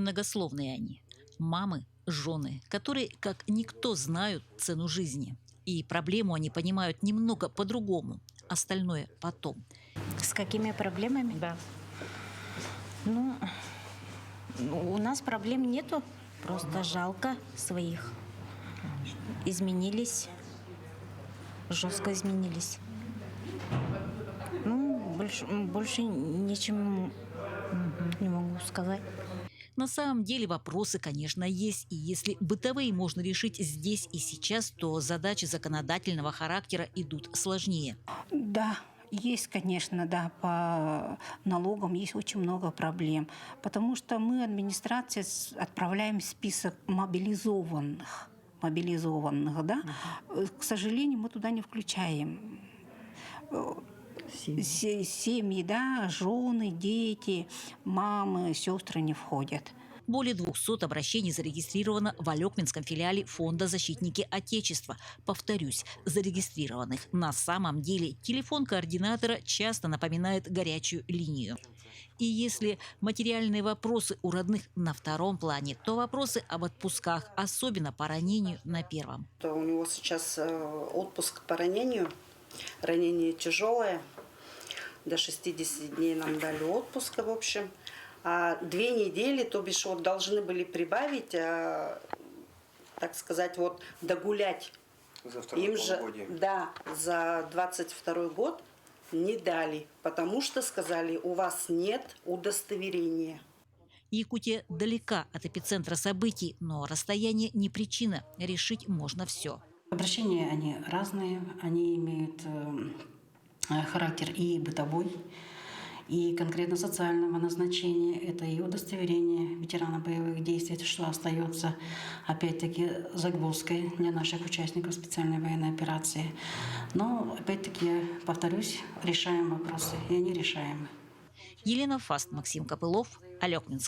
Немногословные они. Мамы, жены, которые, как никто, знают цену жизни. И проблему они понимают немного по-другому. Остальное потом. С какими проблемами? Да. Ну, у нас проблем нету. Просто жалко своих. Изменились. Жестко изменились. Ну, больше ничем не могу сказать. На самом деле вопросы, конечно, есть. И если бытовые можно решить здесь и сейчас, то задачи законодательного характера идут сложнее. Да, есть, конечно, да, по налогам есть очень много проблем, потому что мы, администрация, отправляем список мобилизованных, да. К сожалению, мы туда не включаем семьи, да, жены, дети, мамы, сестры не входят. Более 200 обращений зарегистрировано в Алекминском филиале Фонда «Защитники Отечества». Повторюсь, зарегистрированных. На самом деле телефон координатора часто напоминает горячую линию. И если материальные вопросы у родных на втором плане, то вопросы об отпусках, особенно по ранению, на первом. У него сейчас отпуск по ранению. Ранение тяжелое. До 60 дней нам дали отпуска, в общем. А 2 недели, то бишь, вот должны были прибавить, так сказать, вот догулять. За второе Им же, полугодие. да, за 22 год не дали, потому что сказали, у вас нет удостоверения. Якутия далека от эпицентра событий, но расстояние не причина. Решить можно все. Обращения, они разные, они имеют характер и бытовой, и конкретно социального назначения. Это и удостоверение ветерана боевых действий, что остается, опять-таки, загвоздкой для наших участников специальной военной операции. Но, опять-таки, повторюсь, решаем вопросы, и они решаемы. Елена Фаст, Максим Копылов, Алекминск.